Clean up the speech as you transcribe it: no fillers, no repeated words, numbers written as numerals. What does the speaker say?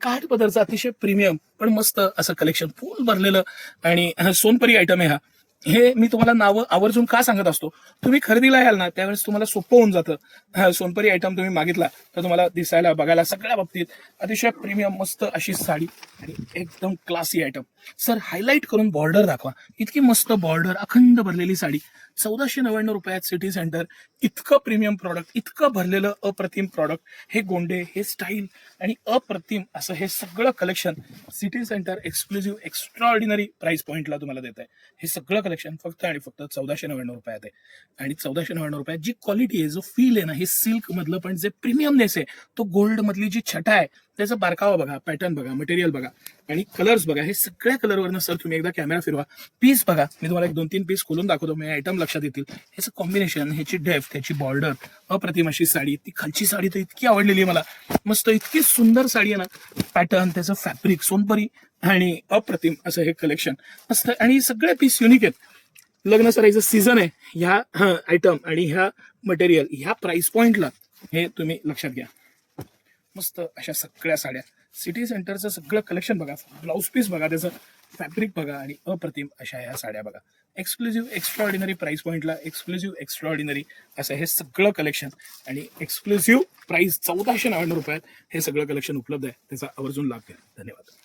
काठ पदरचं अतिशय प्रीमियम पण मस्त असं कलेक्शन फुल भरलेलं आणि सोनपरी आयटम आहे हा. हे मी तुम्हाला नावं आवर्जून का सांगत असतो, तुम्ही खरेदीला याल ना त्यावेळेस तुम्हाला सोपं होऊन जातं. सोनपरी आयटम तुम्ही मागितला तर तुम्हाला दिसायला बघायला सगळ्या बाबतीत अतिशय प्रीमियम मस्त अशी साडी आणि एकदम क्लासी आयटम. सर हायलाईट करून बॉर्डर दाखवा, इतकी मस्त बॉर्डर अखंड भरलेली साडी 1499 रुपयात सिटी सेंटर. इतकं प्रीमियम प्रॉडक्ट, इतकं भरलेलं अप्रतिम प्रॉडक्ट. हे गोंडे, हे स्टाईल आणि अप्रतिम असं हे सगळं collection city centre exclusive extraordinary price पॉईंटला तुम्हाला देत आहे. हे सगळं कलेक्शन फक्त आणि फक्त 1499 रुपयात आहे. आणि 1499 रुपयात जी क्वालिटी आहे, जो फील आहे ना, हे सिल्क मधलं पण जे प्रीमियमनेस आहे, तो गोल्ड मधली जी छटा आहे त्याचा बारकावा बघा, पॅटर्न बघा, मटेरियल बघा आणि कलर्स बघा. हे सगळ्या कलरवरनं सर तुम्ही एकदा कॅमेरा फिरवा, पीस बघा. मी तुम्हाला 1-2-3 पीस खोलून दाखवतो, मी आयटम लक्षात येतील. ह्याचं कॉम्बिनेशन, ह्याची डेप्थ, ह्याची बॉर्डर, अप्रतिम अशी साडी. ती खालची साडी तर इतकी आवडलेली मला, मस्त इतकी सुंदर साडी आहे ना. पॅटर्न, त्याचं फॅब्रिक सोनपरी आणि अप्रतिम असं हे कलेक्शन मस्त. आणि सगळे पीस युनिक आहेत. लग्न सराईचं सीझन आहे, ह्या आयटम आणि ह्या मटेरियल ह्या प्राइस पॉइंटला हे तुम्ही लक्षात घ्या. मस्त अशा सगळ्या साड्या, सिटी सेंटरचं सगळं कलेक्शन बघा, ब्लाऊज पीस बघा, त्याचं फॅब्रिक बघा आणि अप्रतिम अशा ह्या साड्या बघा. एक्सक्लुझिव्ह एक्स्ट्राऑर्डिनरी प्राइस पॉइंटला एक्सक्लुझिव्ह एक्स्ट्राऑर्डिनरी असं हे सगळं कलेक्शन आणि एक्सक्लुझिव्ह प्राइस 1499 रुपयात हे सगळं कलेक्शन उपलब्ध आहे. त्याचा आवर्जून लाभ घ्या. धन्यवाद.